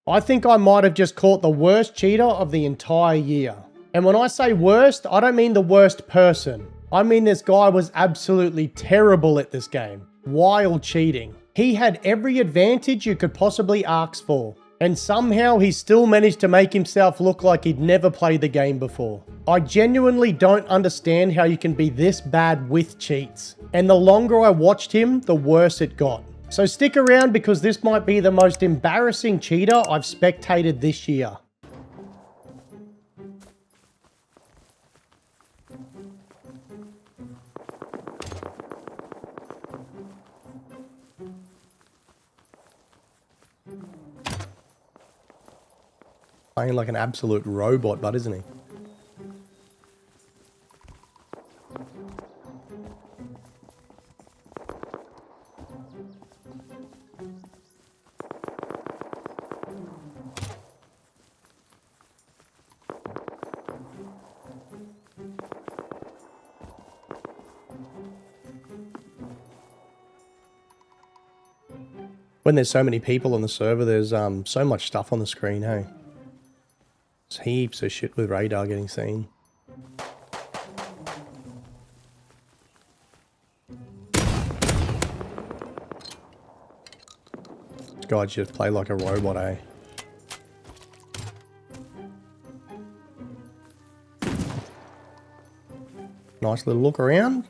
I think I might have just caught the worst cheater of the entire year. And when I say worst, I don't mean the worst person. I mean this guy was absolutely terrible at this game. Wild cheating. He had every advantage you could possibly ask for. And somehow he still managed to make himself look like he'd never played the game before. I genuinely don't understand how you can be this bad with cheats. And the longer I watched him, the worse it got. So stick around because this might be the most embarrassing cheater I've spectated this year. Playing like an absolute robot, but isn't he? When there's so many people on the server, there's so much stuff on the screen, hey? There's heaps of shit with radar getting seen. This guy just play like a robot, eh? Nice little look around.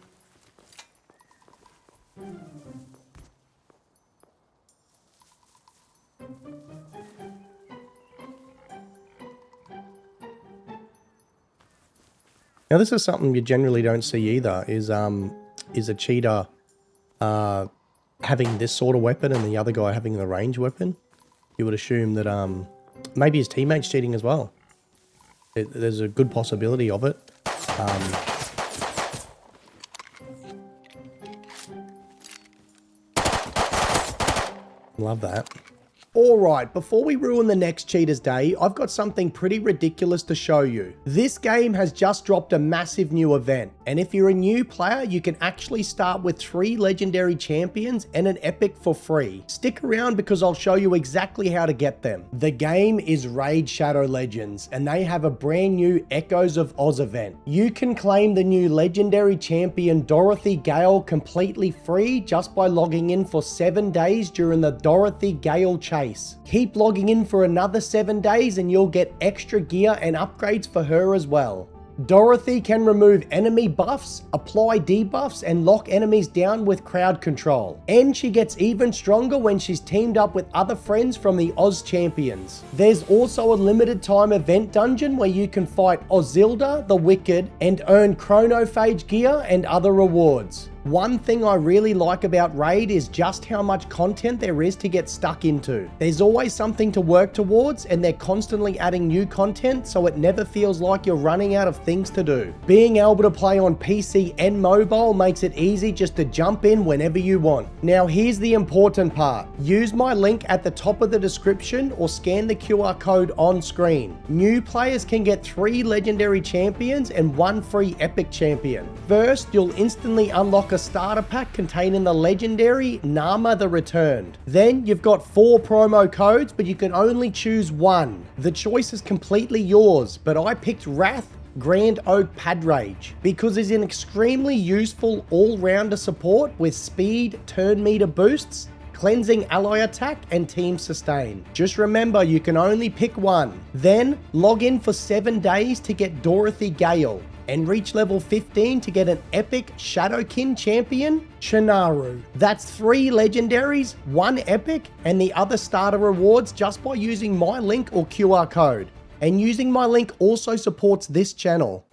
Now this is something you generally don't see either, is a cheater having this sort of weapon and the other guy having the range weapon. You would assume that maybe his teammate's cheating as well. There's a good possibility of it. Love that. Alright, before we ruin the next cheater's day, I've got something pretty ridiculous to show you. This game has just dropped a massive new event, and if you're a new player, you can actually start with 3 legendary champions and an epic for free. Stick around because I'll show you exactly how to get them. The game is Raid Shadow Legends, and they have a brand new Echoes of Oz event. You can claim the new legendary champion Dorothy Gale completely free just by logging in for 7 days during the Dorothy Gale chase. Keep logging in for another 7 days and you'll get extra gear and upgrades for her as well. Dorothy can remove enemy buffs, apply debuffs, and lock enemies down with crowd control. And she gets even stronger when she's teamed up with other friends from the Oz champions. There's also a limited time event dungeon where you can fight Ozilda the Wicked and earn chronophage gear and other rewards. One thing I really like about Raid is just how much content there is to get stuck into. There's always something to work towards and they're constantly adding new content so it never feels like you're running out of things to do. Being able to play on PC and mobile makes it easy just to jump in whenever you want. Now here's the important part. Use my link at the top of the description or scan the QR code on screen. New players can get 3 legendary champions and 1 free epic champion. First, you'll instantly unlock a starter pack containing the legendary Narma the Returned. Then you've got 4 promo codes, but you can only choose 1. The choice is completely yours, but I picked Wrath Grand Oak Padrage because it's an extremely useful all-rounder support with speed, turn meter boosts, cleansing ally attack, and team sustain. Just remember you can only pick 1. Then log in for 7 days to get Dorothy Gale and reach level 15 to get an epic Shadowkin champion, Chonoru. That's 3 legendaries, 1 epic, and the other starter rewards just by using my link or QR code. And using my link also supports this channel.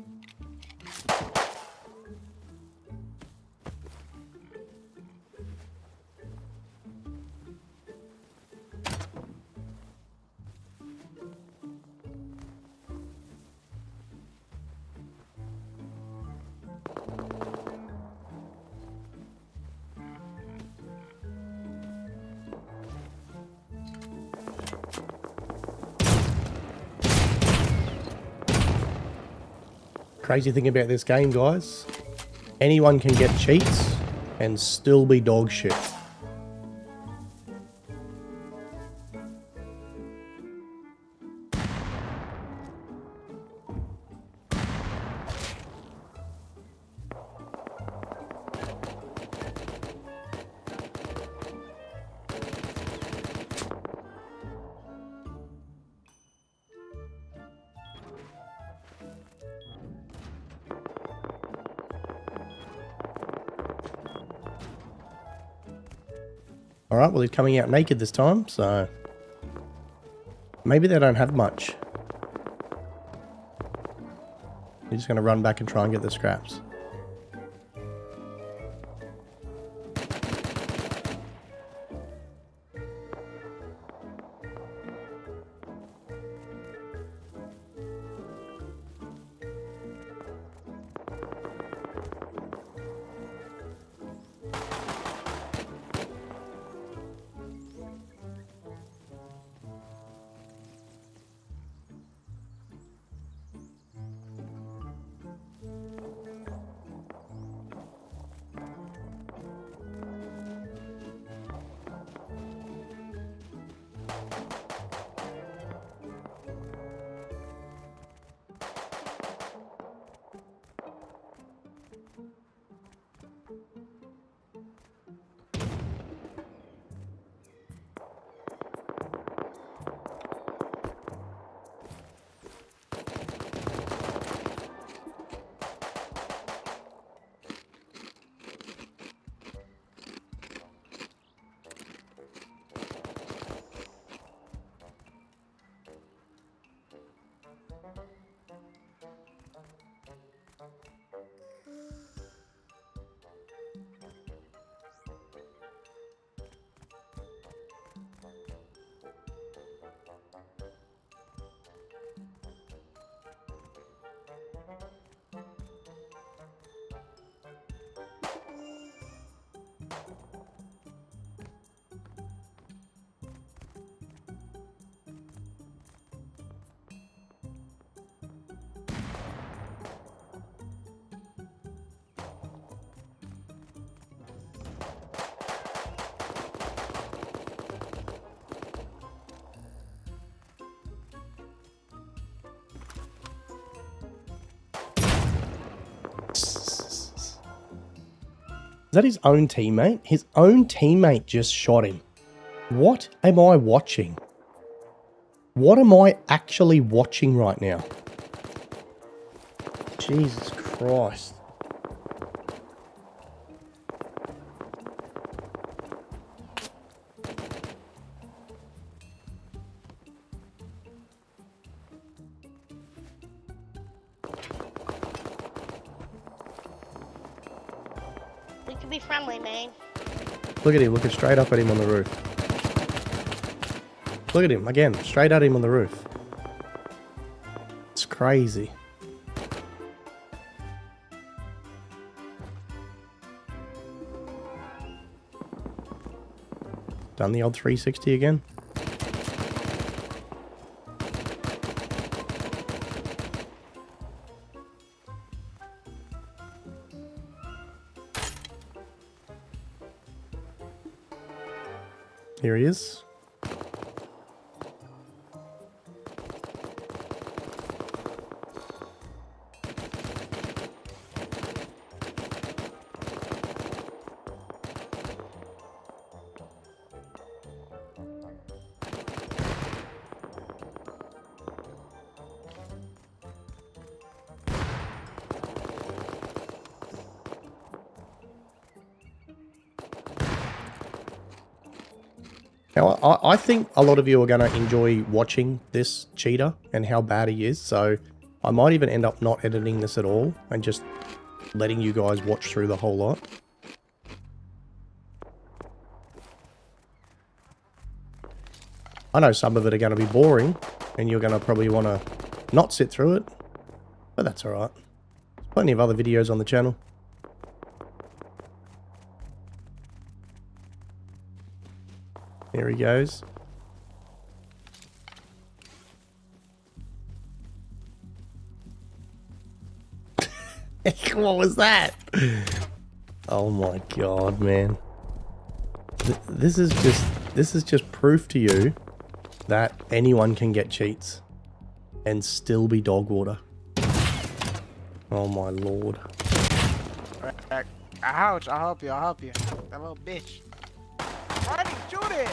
Crazy thing about this game, guys, anyone can get cheats and still be dog shit. Alright, well he's coming out naked this time, so... Maybe they don't have much. You're just going to run back and try and get the scraps. Is that his own teammate? His own teammate just shot him. What am I watching? What am I actually watching right now? Jesus Christ. We can be friendly, man. Look at him, looking straight up at him on the roof. Look at him, again, straight at him on the roof. It's crazy. Done the old 360 again. Here he is. Now, I think a lot of you are going to enjoy watching this cheater and how bad he is, so I might even end up not editing this at all and just letting you guys watch through the whole lot. I know some of it are going to be boring and you're going to probably want to not sit through it, but that's alright. There's plenty of other videos on the channel. Here he goes. What was that? Oh my god, man. This is just proof to you that anyone can get cheats and still be dog water. Oh my lord. Ouch, I'll help you, I'll help you. That little bitch. Alrighty, shoot it!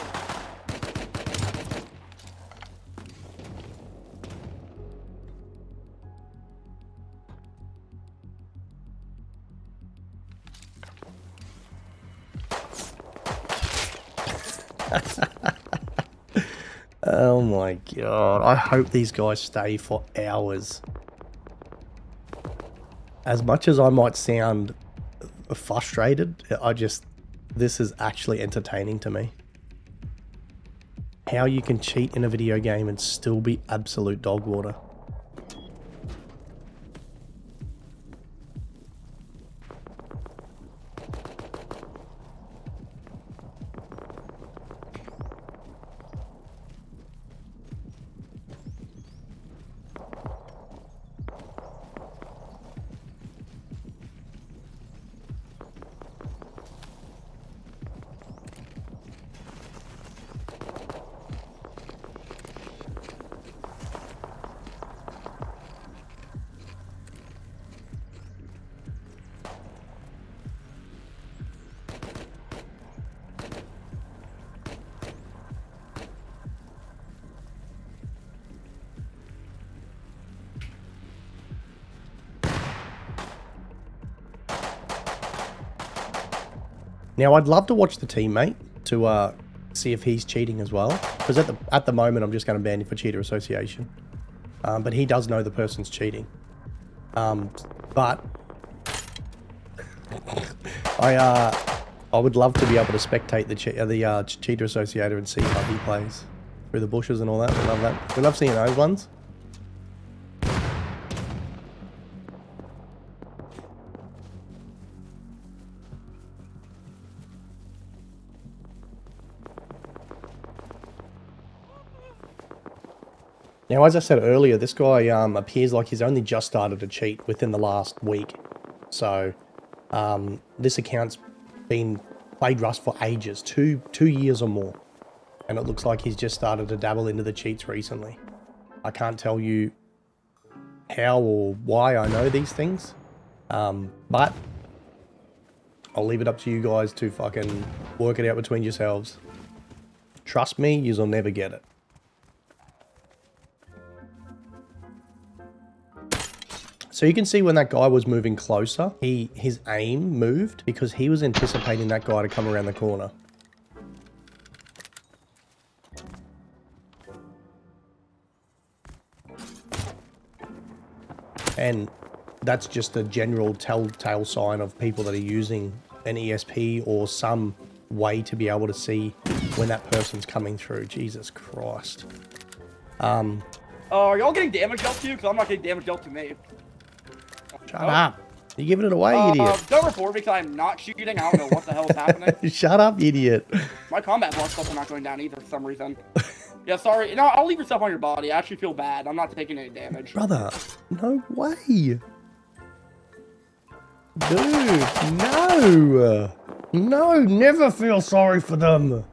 Oh my god. I hope these guys stay for hours. As much as I might sound frustrated, this is actually entertaining to me. How you can cheat in a video game and still be absolute dog water. Now, I'd love to watch the teammate to see if he's cheating as well, because at the moment I'm just going to ban him for cheater association. But he does know the person's cheating. But I would love to be able to spectate the cheater associator and see how he plays through the bushes and all that. We love that. We love seeing those ones. Now, as I said earlier, this guy appears like he's only just started to cheat within the last week. So, this account's been played Rust for ages, 2 years or more. And it looks like he's just started to dabble into the cheats recently. I can't tell you how or why I know these things. But I'll leave it up to you guys to fucking work it out between yourselves. Trust me, you'll never get it. So you can see when that guy was moving closer, his aim moved because he was anticipating that guy to come around the corner. And that's just a general telltale sign of people that are using an ESP or some way to be able to see when that person's coming through. Jesus Christ. Are y'all getting damage dealt to you? Because I'm not getting damage dealt to me. Shut up. You're giving it away, idiot. Don't report me because I'm not shooting. I don't know what the hell is happening. Shut up, idiot. My combat block's also not going down either for some reason. Yeah, sorry. No, I'll leave yourself on your body. I actually feel bad. I'm not taking any damage. Brother, no way. Dude, no. No, never feel sorry for them.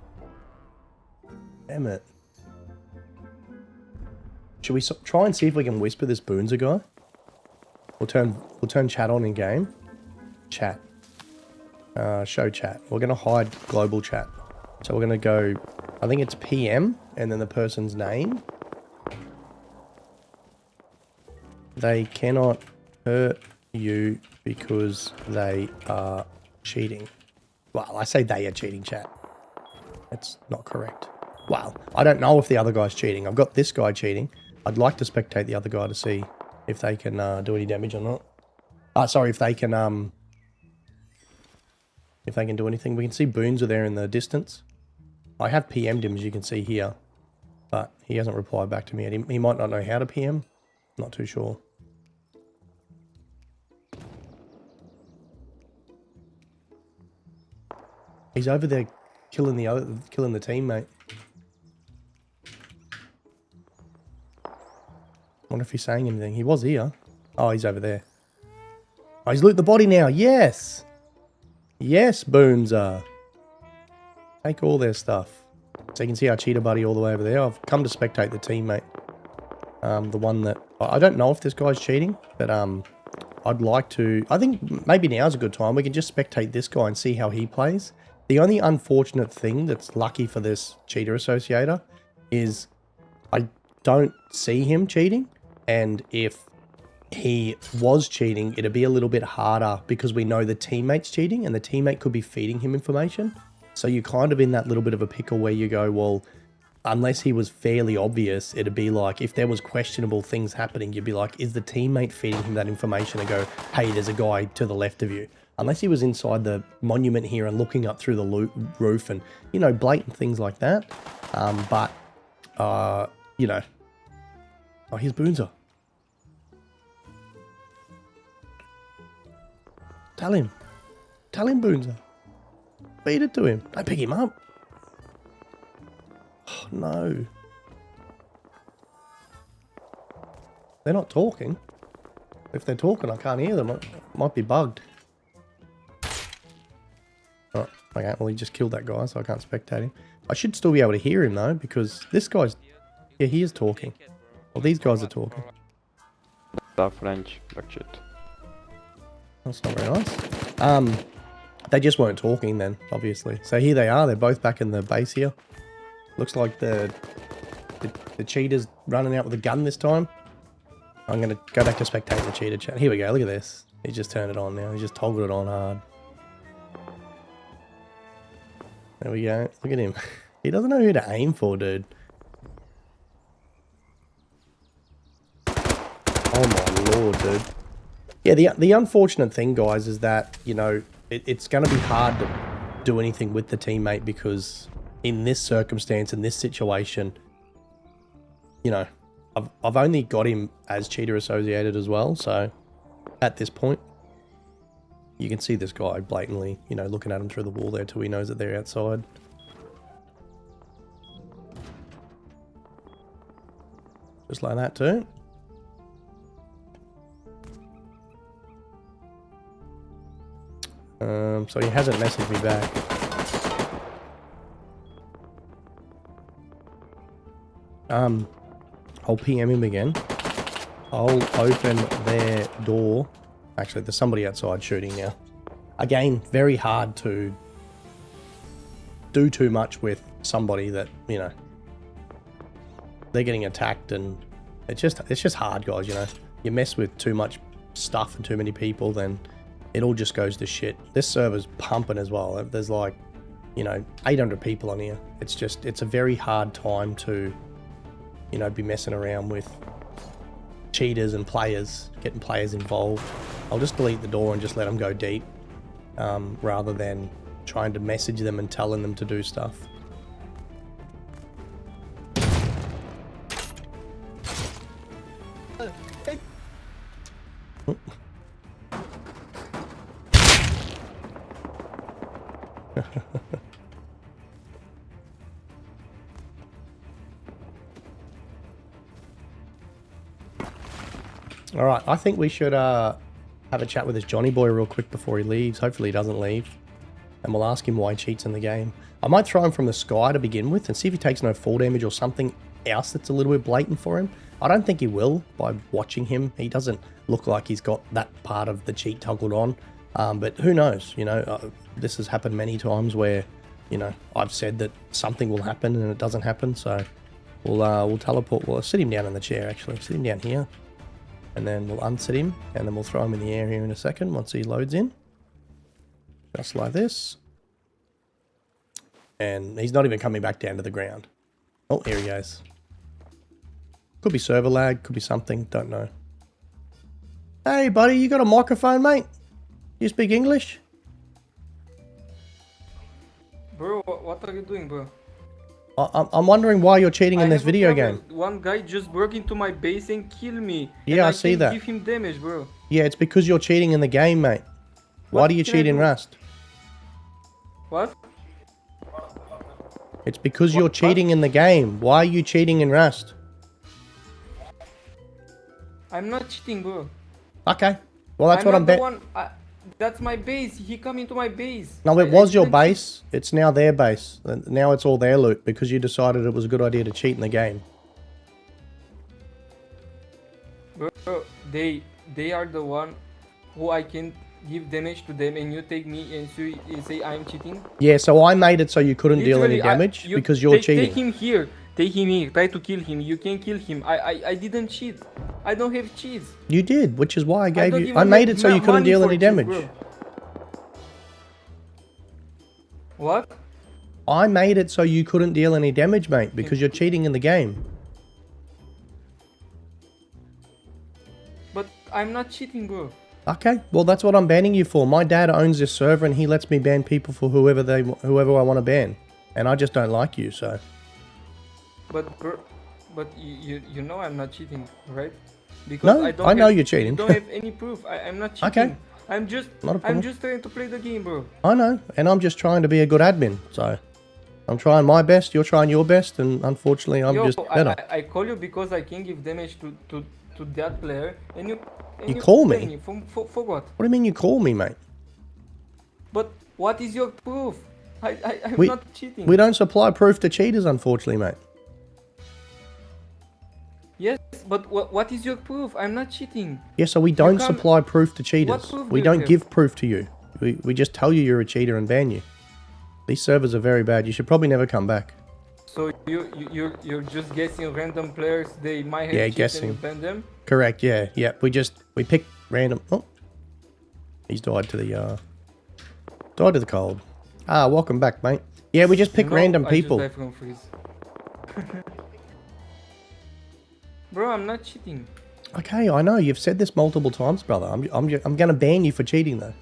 Damn it. Should we try and see if we can whisper this Boonzer guy? We'll turn chat on in game. Chat. Show chat. We're gonna hide global chat. So we're gonna go, I think it's PM and then the person's name. They cannot hurt you because they are cheating. Well, I say they are cheating, chat. That's not correct. Well, I don't know if the other guy's cheating. I've got this guy cheating. I'd like to spectate the other guy to see if they can do any damage or not. Sorry, if they can do anything. We can see Boonzer there in the distance. I have PM'd him, as you can see here, but he hasn't replied back to me yet. He might not know how to PM. Not too sure. He's over there killing the teammate. Wonder if he's saying anything. He was here. Oh, he's over there. Oh, he's loot the body now. Yes. Yes, Boonzer. Take all their stuff. So you can see our cheater buddy all the way over there. I've come to spectate the teammate. The one that... I don't know if this guy's cheating, but I'd like to... I think maybe now's a good time. We can just spectate this guy and see how he plays. The only unfortunate thing that's lucky for this cheater associator is I don't see him cheating. And if he was cheating, it'd be a little bit harder because we know the teammate's cheating and the teammate could be feeding him information. So you're kind of in that little bit of a pickle where you go, well, unless he was fairly obvious, it'd be like, if there was questionable things happening, you'd be like, is the teammate feeding him that information and go, hey, there's a guy to the left of you? Unless he was inside the monument here and looking up through the roof and, you know, blatant things like that. You know. Oh, here's Boonzer. Tell him. Tell him, Boonzer. Feed it to him. Don't pick him up. Oh, no. They're not talking. If they're talking, I can't hear them. It might be bugged. Oh, okay. Well, he just killed that guy, so I can't spectate him. I should still be able to hear him, though, because this guy's... Yeah, he is talking. Well, these guys are talking. French, shit. That's not very nice. They just weren't talking then, obviously. So here they are. They're both back in the base here. Looks like the cheater's running out with a gun this time. I'm going to go back to spectating the cheater chat. Here we go. Look at this. He just turned it on now. He just toggled it on hard. There we go. Look at him. He doesn't know who to aim for, dude. Oh my lord, dude. Yeah, the unfortunate thing, guys, is that, you know, it's going to be hard to do anything with the teammate because in this circumstance, in this situation, you know, I've only got him as cheater associated as well. So at this point, you can see this guy blatantly, you know, looking at him through the wall there till he knows that they're outside. Just like that too. So he hasn't messaged me back. I'll PM him again. I'll open their door. Actually, there's somebody outside shooting now. Again, very hard to do too much with somebody that, you know, they're getting attacked, and it's just hard, guys, you know. You mess with too much stuff and too many people, then it all just goes to shit. This server's pumping as well. There's like, you know, 800 people on here. It's a very hard time to, you know, be messing around with cheaters and players, getting players involved. I'll just delete the door and just let them go deep, rather than trying to message them and telling them to do stuff. All right, I think we should have a chat with this Johnny boy real quick before he leaves. Hopefully he doesn't leave. And we'll ask him why he cheats in the game. I might throw him from the sky to begin with and see if he takes no fall damage or something else that's a little bit blatant for him. I don't think he will by watching him. He doesn't look like he's got that part of the cheat toggled on. But who knows, you know, this has happened many times where, you know, I've said that something will happen and it doesn't happen. So we'll teleport, we'll sit him down in the chair actually, sit him down here. And then we'll unsit him, and then we'll throw him in the air here in a second once he loads in. Just like this. And he's not even coming back down to the ground. Oh, here he goes. Could be server lag, could be something, don't know. Hey buddy, you got a microphone, mate? You speak English? Bro, what are you doing, bro? I'm wondering why you're cheating in this video game. One guy just broke into my base and killed me. Yeah, I see that. Give him damage, bro. Yeah, it's because you're cheating in the game, mate. Why do you cheat in Rust? What? It's because you're cheating in the game. Why are you cheating in Rust? I'm not cheating, bro. Okay. Well, that's what I'm betting. That's my base. He come into my base. No, it was your base. It's now their base. Now it's all their loot because you decided it was a good idea to cheat in the game. Bro, they are the one who I can give damage to them, and you take me and so you say I'm cheating. Yeah, so I made it so you couldn't deal any damage because you're cheating. Take him here. Take him here. Try to kill him. You can kill him. I didn't cheat. I don't have cheats. You did, which is why I gave you. I made it so you couldn't deal any damage. What? I made it so you couldn't deal any damage, mate, because you're cheating in the game. But I'm not cheating, bro. Okay, well that's what I'm banning you for. My dad owns this server and he lets me ban people for whoever I want to ban, and I just don't like you, so. But bro, you know I'm not cheating, right? Because No, I know you're cheating. You don't have any proof. I'm not cheating. Okay. I'm just trying to play the game, bro. I know, and I'm just trying to be a good admin, so. I'm trying my best, you're trying your best, and unfortunately I'm just better. I call you because I can give damage to that player, and you call me? For what? What do you mean you call me, mate? But what is your proof? I'm not cheating. We don't supply proof to cheaters, unfortunately, mate. Yes, but what is your proof? I'm not cheating. Yeah, so we don't supply proof to cheaters. We don't give proof to you. We just tell you you're a cheater and ban you. These servers are very bad. You should probably never come back. So you're just guessing random players. They might have cheated guessing. and you ban them. Correct. Yeah. We pick random. Oh, he's died to the cold. Ah, welcome back, mate. Yeah, we just pick random people. I just died from freeze. Bro, I'm not cheating. Okay, I know you've said this multiple times, brother. I'm gonna ban you for cheating though.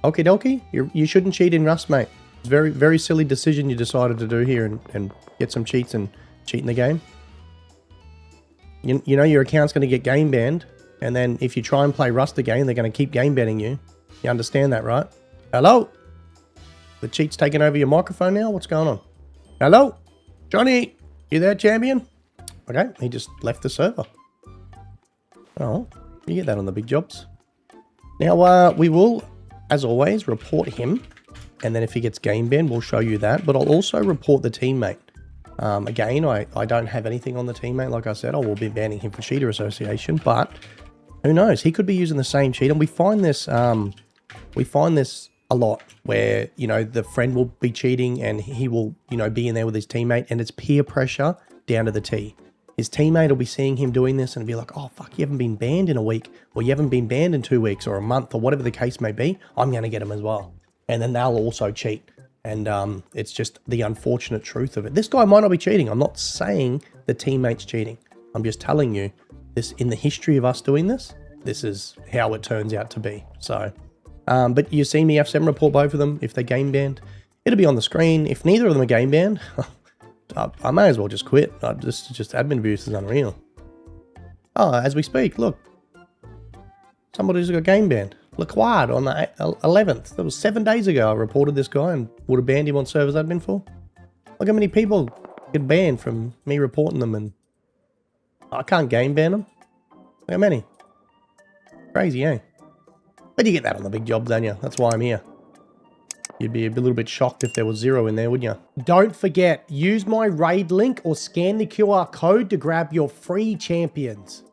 Okie dokie. You shouldn't cheat in Rust, mate. It's a very, very silly decision you decided to do here and get some cheats and cheat in the game. You know your account's going to get game banned, and then if you try and play Rust again, they're going to keep game banning you. You understand that, right? Hello? The cheat's taking over your microphone now? What's going on? Hello? Johnny? You there, champion? Okay, he just left the server. Oh, you get that on the big jobs. Now, we will, as always, report him. And then if he gets game banned, we'll show you that. But I'll also report the teammate. Again, I don't have anything on the teammate. Like I said, I will be banning him for cheater association. But who knows? He could be using the same cheat. And we find this a lot where, you know, the friend will be cheating and he will, you know, be in there with his teammate. And it's peer pressure down to the T. His teammate will be seeing him doing this and be like, oh, fuck, you haven't been banned in a week. Or you haven't been banned in 2 weeks or a month or whatever the case may be. I'm going to get him as well. And then they'll also cheat. And it's just the unfortunate truth of it. This guy might not be cheating. I'm not saying the teammate's cheating. I'm just telling you this in the history of us doing this, this is how it turns out to be. So, but you see me F7 report both of them. If they're game banned, it'll be on the screen. If neither of them are game banned, I may as well just quit. Just admin abuse is unreal. Oh, as we speak, look. Somebody's got game banned. L'acquired on the 11th. That was 7 days ago I reported this guy and would have banned him on servers admin for. Look how many people get banned from me reporting them, and I can't game ban them. Look how many. Crazy, eh? But you get that on the big jobs, don't you? That's why I'm here. You'd be a little bit shocked if there was 0 in there, wouldn't you? Don't forget, use my raid link or scan the QR code to grab your free champions.